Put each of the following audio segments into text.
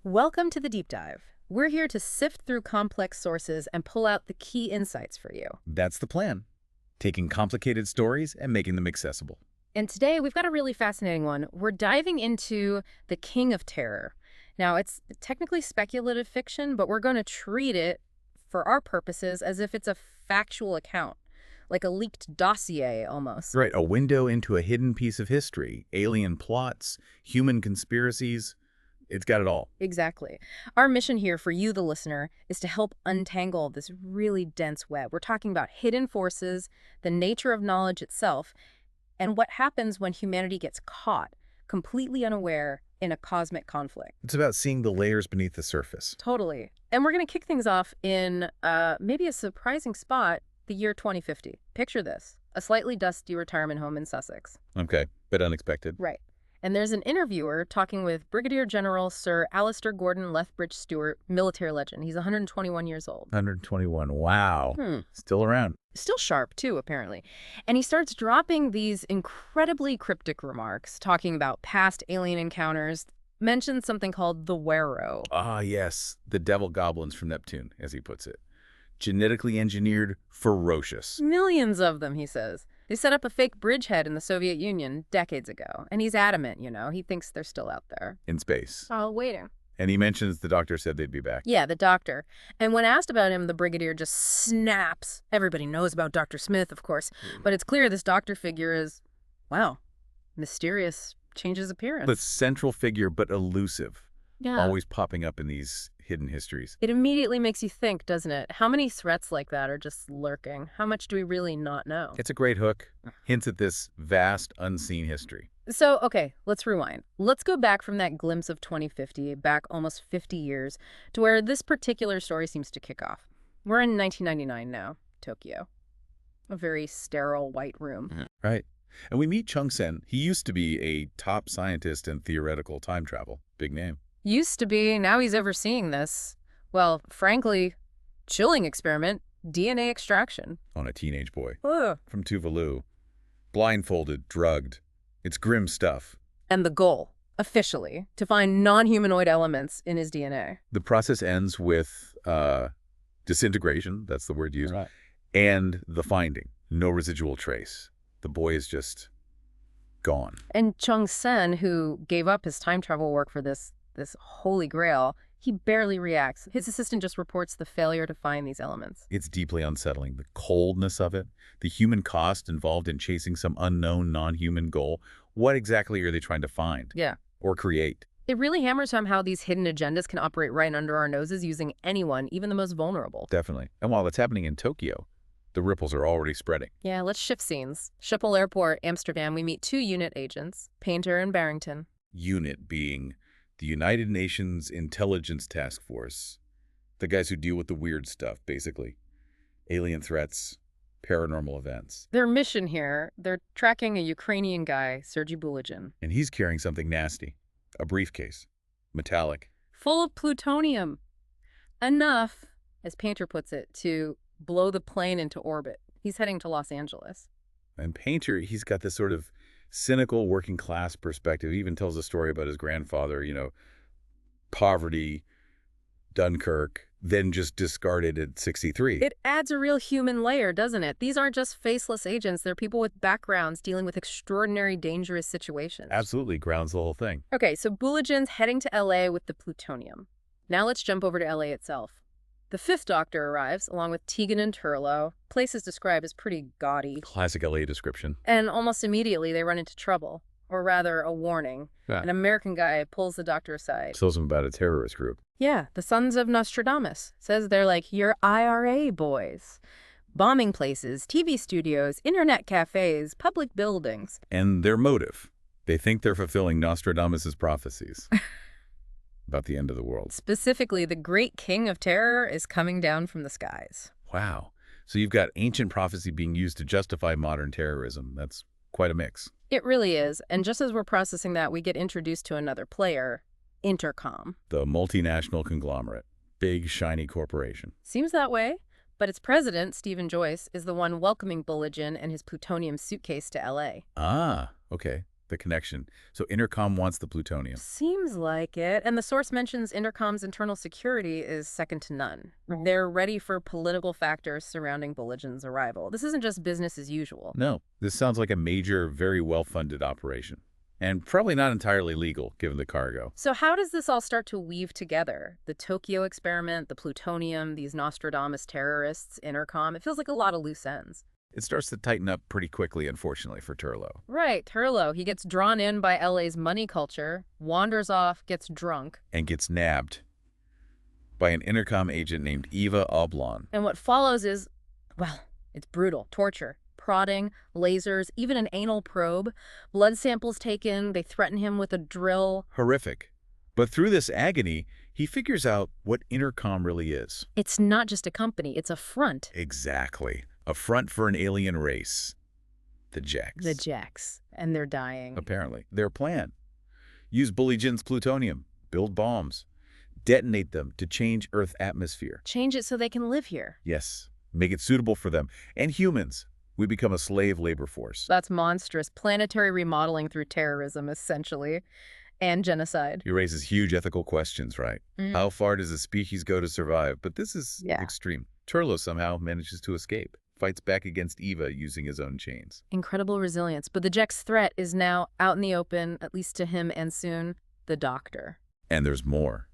Welcome to the Deep Dive. We're here to sift through complex sources and pull out the key insights for you. That's the plan. Taking complicated stories and making them accessible. And today we've got a really fascinating one. We're diving into the King of Terror. Now, it's technically speculative fiction, but we're going to treat it, for our purposes, as if it's a factual account, like a leaked dossier almost. Right, a window into a hidden piece of history, alien plots, human conspiracies. It's got it all. Exactly. Our mission here for you, the listener, is to help untangle this really dense web. We're talking about hidden forces, the nature of knowledge itself, and what happens when humanity gets caught, completely unaware, in a cosmic conflict. It's about seeing the layers beneath the surface. Totally. And we're going to kick things off in maybe a surprising spot, the year 2050. Picture this, a slightly dusty retirement home in Sussex. Okay, bit unexpected. Right. And there's an interviewer talking with Brigadier General Sir Alistair Gordon Lethbridge-Stewart, military legend. He's 121 years old. 121, wow. Still around. Still sharp, too, apparently. And he starts dropping these incredibly cryptic remarks, talking about past alien encounters, mentions something called the Wero. Ah, yes, the devil goblins from Neptune, as he puts it. Genetically engineered, ferocious. Millions of them, he says. They set up a fake bridgehead in the Soviet Union decades ago. And he's adamant, he thinks they're still out there. In space. Oh, waiting. And he mentions the doctor said they'd be back. Yeah, the doctor. And when asked about him, the brigadier just snaps. Everybody knows about Dr. Smith, of course. But it's clear this doctor figure is, wow, mysterious, changes appearance. The central figure, but elusive. Yeah. Always popping up in these hidden histories. It immediately makes you think, doesn't it? How many threats like that are just lurking? How much do we really not know? It's a great hook. Hints at this vast, unseen history. So, okay, let's rewind. Let's go back from that glimpse of 2050, back almost 50 years, to where this particular story seems to kick off. We're in 1999 now, Tokyo. A very sterile white room. Right. And we meet Chung Sen. He used to be a top scientist in theoretical time travel. Big name. Used to be, now he's overseeing this, well, frankly, chilling experiment, DNA extraction. On a teenage boy. Ugh. From Tuvalu. Blindfolded, drugged. It's grim stuff. And the goal, officially, to find non-humanoid elements in his DNA. The process ends with disintegration, that's the word used, Right. and the finding. No residual trace. The boy is just gone. And Chung Sen, who gave up his time travel work for this holy grail, he barely reacts. His assistant just reports the failure to find these elements. It's deeply unsettling. The coldness of it, the human cost involved in chasing some unknown non-human goal. What exactly are they trying to find? Yeah. Or create? It really hammers home how these hidden agendas can operate right under our noses using anyone, even the most vulnerable. Definitely. And while it's happening in Tokyo, the ripples are already spreading. Yeah, let's shift scenes. Schiphol Airport, Amsterdam, we meet two unit agents, Paynter and Barrington. UNIT being the United Nations Intelligence Task Force. The guys who deal with the weird stuff, basically. Alien threats, paranormal events. Their mission here, they're tracking a Ukrainian guy, Sergei Bulygin. And he's carrying something nasty. A briefcase. Metallic. Full of plutonium. Enough, as Paynter puts it, to blow the plane into orbit. He's heading to Los Angeles. And Paynter, he's got this sort of cynical working class perspective. He even tells a story about his grandfather, poverty, Dunkirk, then just discarded at 63. It adds a real human layer, doesn't it? These aren't just faceless agents. They're people with backgrounds dealing with extraordinary, dangerous situations. Absolutely grounds the whole thing. Okay, so Bulygin's heading to L.A. with the plutonium. Now let's jump over to L.A. itself. The fifth Doctor arrives, along with Tegan and Turlough. Place is described as pretty gaudy. Classic LA description. And almost immediately they run into trouble. Or rather, a warning. Yeah. An American guy pulls the Doctor aside. Tells him about a terrorist group. Yeah, the Sons of Nostradamus. Says they're like your IRA boys. Bombing places, TV studios, internet cafes, public buildings. And their motive. They think they're fulfilling Nostradamus' prophecies. About the end of the world. Specifically, the great king of terror is coming down from the skies. Wow. So you've got ancient prophecy being used to justify modern terrorism. That's quite a mix. It really is. And just as we're processing that, we get introduced to another player, InterCom. The multinational conglomerate. Big, shiny corporation. Seems that way. But its president, Stephen Joyce, is the one welcoming Bulygin and his plutonium suitcase to L.A. Ah, okay. the connection. So InterCom wants the plutonium. Seems like it. And the source mentions InterCom's internal security is second to none. They're ready for political factors surrounding Bulletin's arrival. This isn't just business as usual. No, this sounds like a major, very well-funded operation. And probably not entirely legal, given the cargo. So how does this all start to weave together? The Tokyo experiment, the plutonium, these Nostradamus terrorists, InterCom. It feels like a lot of loose ends. It starts to tighten up pretty quickly, unfortunately, for Turlough. Right, Turlough. He gets drawn in by LA's money culture, wanders off, gets drunk. And gets nabbed by an InterCom agent named Eva Oblon. And what follows is, well, it's brutal. Torture, prodding, lasers, even an anal probe. Blood samples taken, they threaten him with a drill. Horrific. But through this agony, he figures out what InterCom really is. It's not just a company, it's a front. Exactly. A front for an alien race. The Jex. The Jex. And they're dying. Apparently. Their plan. Use Bulletin's plutonium. Build bombs. Detonate them to change Earth atmosphere. Change it so they can live here. Yes. Make it suitable for them. And humans. We become a slave labor force. That's monstrous. Planetary remodeling through terrorism, essentially. And genocide. He raises huge ethical questions, right? How far does a species go to survive? But this is extreme. Turlough somehow manages to escape. Fights back against Eva using his own chains. Incredible resilience. But the Jex threat is now out in the open, at least to him and soon, the Doctor. And there's more.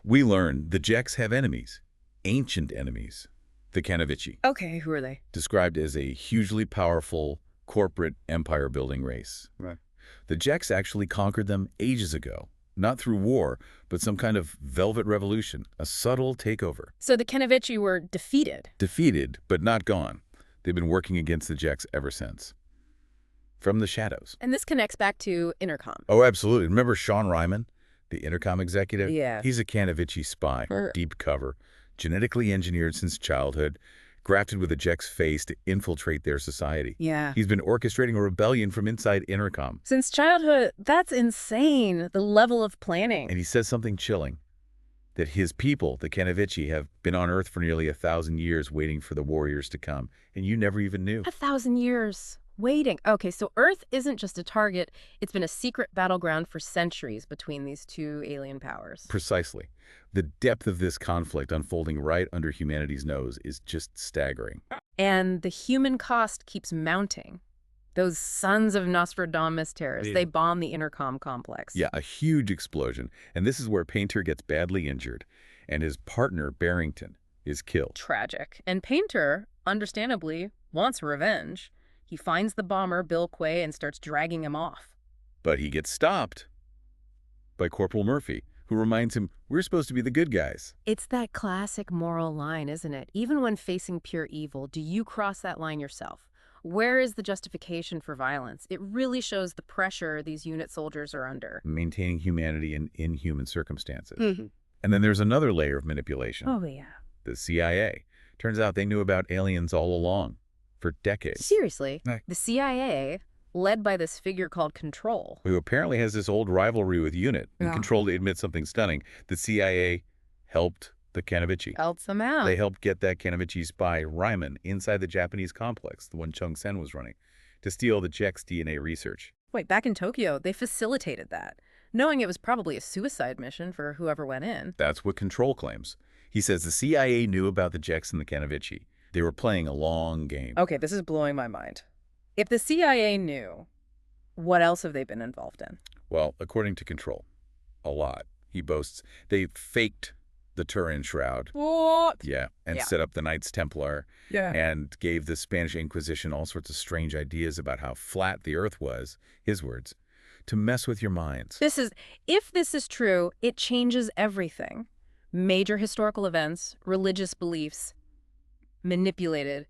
We learn the Jex have enemies. Ancient enemies. The Canavitchi. Okay, who are they? Described as a hugely powerful corporate empire-building race. Right. The Jex actually conquered them ages ago. Not through war, but some kind of velvet revolution, a subtle takeover. So the Canavitchi were defeated. Defeated, but not gone. They've been working against the Jex ever since. From the shadows. And this connects back to InterCom. Oh, absolutely. Remember Sean Ryman, the InterCom executive? Yeah. He's a Canavitchi spy, deep cover, genetically engineered since childhood, grafted with a Jex face to infiltrate their society. Yeah. He's been orchestrating a rebellion from inside InterCom. Since childhood, that's insane, the level of planning. And he says something chilling, that his people, the Canavitchi, have been on Earth for nearly 1,000 years waiting for the warriors to come, and you never even knew. 1,000 years waiting. Okay, so Earth isn't just a target. It's been a secret battleground for centuries between these two alien powers. Precisely. The depth of this conflict unfolding right under humanity's nose is just staggering. And the human cost keeps mounting. Those sons of Nostradamus terrorists, they bomb the InterCom complex. Yeah, a huge explosion. And this is where Paynter gets badly injured, and his partner, Barrington, is killed. Tragic. And Paynter, understandably, wants revenge. He finds the bomber, Bill Quay, and starts dragging him off. But he gets stopped by Corporal Murphy, who reminds him, we're supposed to be the good guys. It's that classic moral line, isn't it? Even when facing pure evil, do you cross that line yourself? Where is the justification for violence? It really shows the pressure these unit soldiers are under. Maintaining humanity in inhuman circumstances. Mm-hmm. And then there's another layer of manipulation. Oh, yeah. The CIA. Turns out they knew about aliens all along, for decades. Seriously, Right. the CIA, led by this figure called Control. Who apparently has this old rivalry with UNIT. And Control, to admit something stunning, the CIA helped the Canavitchi. Helps them out. They helped get that Canavitchi spy, Ryman, inside the Japanese complex, the one Chung Sen was running, to steal the Jex DNA research. Wait, back in Tokyo, they facilitated that, knowing it was probably a suicide mission for whoever went in. That's what Control claims. He says the CIA knew about the Jex and the Canavitchi. They were playing a long game. Okay, this is blowing my mind. If the CIA knew, what else have they been involved in? Well, according to Control, a lot. He boasts they faked the Turin Shroud. What? Yeah, and Yeah. set up the Knights Templar. Yeah. And gave the Spanish Inquisition all sorts of strange ideas about how flat the Earth was, his words, to mess with your minds. If this is true, it changes everything. Major historical events, religious beliefs, manipulated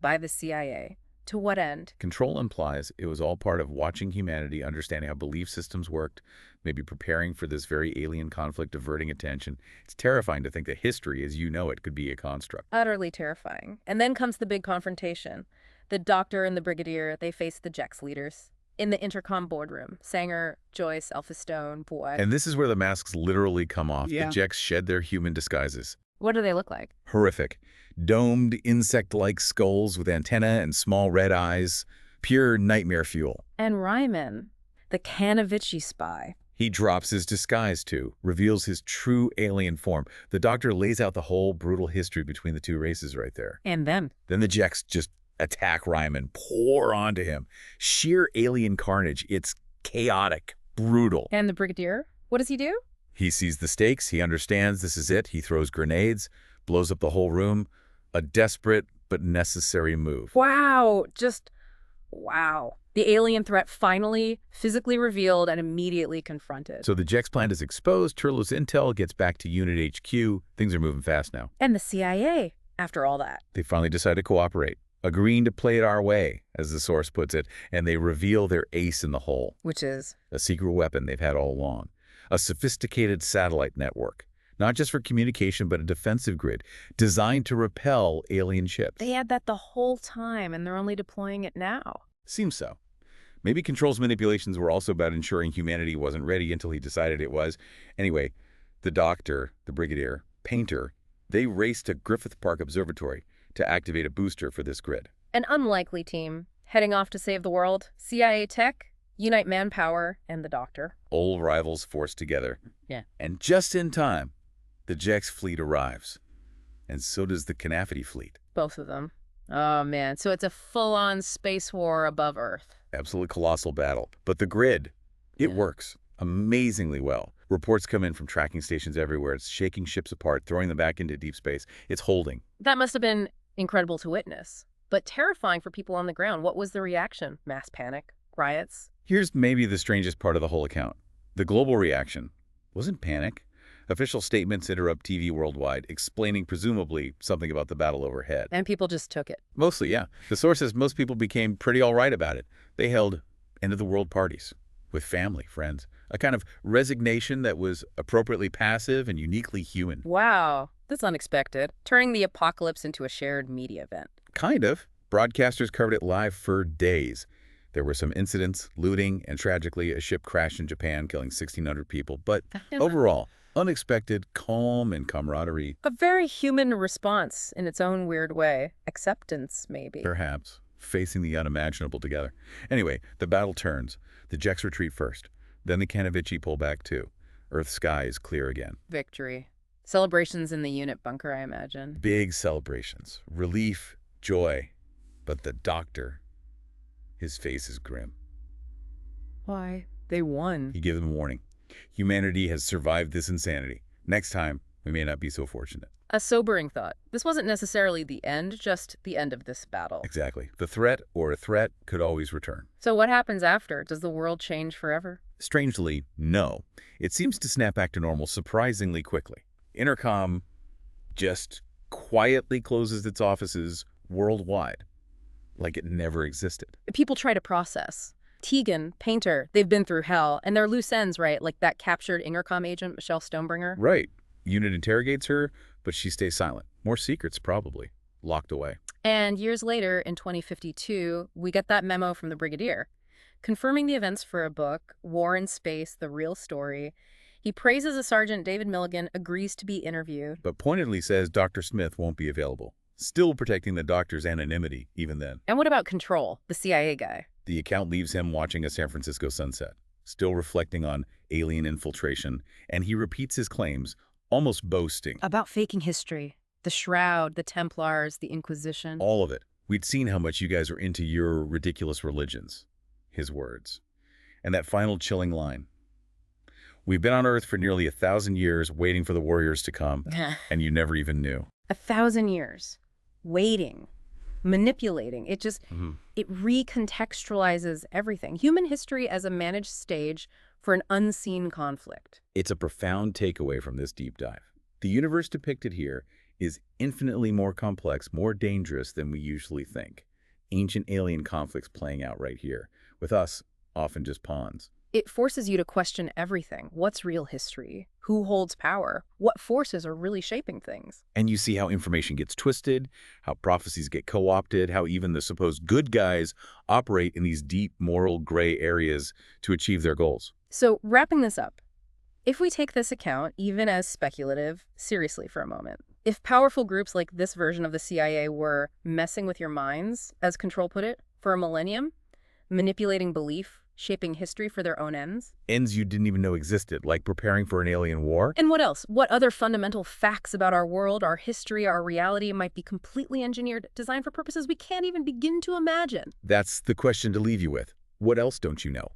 by the CIA. To what end? Control implies it was all part of watching humanity, understanding how belief systems worked, maybe preparing for this very alien conflict, diverting attention. It's terrifying to think that history, as you know it, could be a construct. Utterly terrifying. And then comes the big confrontation. The Doctor and the Brigadier, they face the Jex leaders. In the InterCom boardroom, Sanger, Joyce, Alpha Stone, Boy. And this is where the masks literally come off. Yeah. The Jex shed their human disguises. What do they look like? Horrific. Domed, insect-like skulls with antennae and small red eyes. Pure nightmare fuel. And Ryman, The Canavitchi spy. He drops his disguise too, reveals his true alien form. The Doctor lays out the whole brutal history between the two races right there. And them. Then the Jex just attack Ryman, pour onto him. Sheer alien carnage. It's chaotic, brutal. And the Brigadier? What does he do? He sees the stakes. He understands this is it. He throws grenades, blows up the whole room. A desperate but necessary move. Wow. Just wow. The alien threat finally physically revealed and immediately confronted. So the Jex plant is exposed. Turlo's intel gets back to Unit HQ. Things are moving fast now. And the CIA, after all that. They finally decide to cooperate, agreeing to play it our way, as the source puts it, and they reveal their ace in the hole. Which is? A secret weapon they've had all along. A sophisticated satellite network. Not just for communication, but a defensive grid designed to repel alien ships. They had that the whole time, and they're only deploying it now. Seems so. Maybe Control's manipulations were also about ensuring humanity wasn't ready until he decided it was. Anyway, the Doctor, the Brigadier, Paynter, they raced to Griffith Park Observatory to activate a booster for this grid. An unlikely team, heading off to save the world. CIA tech, Unite manpower, and the Doctor. Old rivals forced together. Yeah. And just in time, the Jex fleet arrives. And so does the Canavitchi fleet. Both of them. Oh, man. So it's a full-on space war above Earth. Absolutely colossal battle. But the grid, it works amazingly well. Reports come in from tracking stations everywhere. It's shaking ships apart, throwing them back into deep space. It's holding. That must have been incredible to witness, but terrifying for people on the ground. What was the reaction? Mass panic? Riots? Here's maybe the strangest part of the whole account. The global reaction wasn't panic. Official statements interrupt TV worldwide, explaining presumably something about the battle overhead. And people just took it. Mostly, yeah. The source says most people became pretty all right about it. They held end-of-the-world parties with family, friends. A kind of resignation that was appropriately passive and uniquely human. Wow, that's unexpected. Turning the apocalypse into a shared media event. Kind of. Broadcasters covered it live for days. There were some incidents, looting, and tragically, a ship crashed in Japan, killing 1,600 people. But overall, unexpected, calm, and camaraderie. A very human response in its own weird way. Acceptance, maybe. Perhaps. Facing the unimaginable together. Anyway, the battle turns. The Jex retreat first. Then the Canavitchi pull back too. Earth's sky is clear again. Victory. Celebrations in the unit bunker, I imagine. Big celebrations. Relief, joy. But the Doctor, his face is grim. Why? They won. He gives them a warning. Humanity has survived this insanity. Next time, we may not be so fortunate. A sobering thought. This wasn't necessarily the end, just the end of this battle. Exactly. The threat or a threat could always return. So what happens after? Does the world change forever? Strangely, no. It seems to snap back to normal surprisingly quickly. InterCom just quietly closes its offices worldwide, like it never existed. People try to process. Tegan, Paynter, they've been through hell, and they're loose ends, right? Like that captured InterCom agent, Michelle Stonebringer. Right. Unit interrogates her, but she stays silent. More secrets, probably. Locked away. And years later, in 2052, we get that memo from the Brigadier, confirming the events for a book, War in Space, The Real Story. He praises a Sergeant David Milligan, agrees to be interviewed. But pointedly says Dr. Smith won't be available. Still protecting the Doctor's anonymity, even then. And what about Control, the CIA guy? The account leaves him watching a San Francisco sunset, still reflecting on alien infiltration, and he repeats his claims, almost boasting. About faking history. The Shroud, the Templars, the Inquisition. All of it. We'd seen how much you guys are into your ridiculous religions. His words. And that final chilling line. We've been on Earth for nearly 1,000 years waiting for the warriors to come, and you never even knew. 1,000 years. Waiting. Manipulating. It just, it recontextualizes everything. Human history as a managed stage for an unseen conflict. It's a profound takeaway from this deep dive. The universe depicted here is infinitely more complex, more dangerous than we usually think. Ancient alien conflicts playing out right here, with us often just pawns. It forces you to question everything. What's real history? Who holds power? What forces are really shaping things? And you see how information gets twisted, how prophecies get co-opted, how even the supposed good guys operate in these deep moral gray areas to achieve their goals. So, wrapping this up, if we take this account, even as speculative, seriously for a moment, if powerful groups like this version of the CIA were messing with your minds, as Control put it, for a millennium, manipulating belief, shaping history for their own ends. Ends you didn't even know existed, like preparing for an alien war? And what else? What other fundamental facts about our world, our history, our reality might be completely engineered, designed for purposes we can't even begin to imagine? That's the question to leave you with. What else don't you know?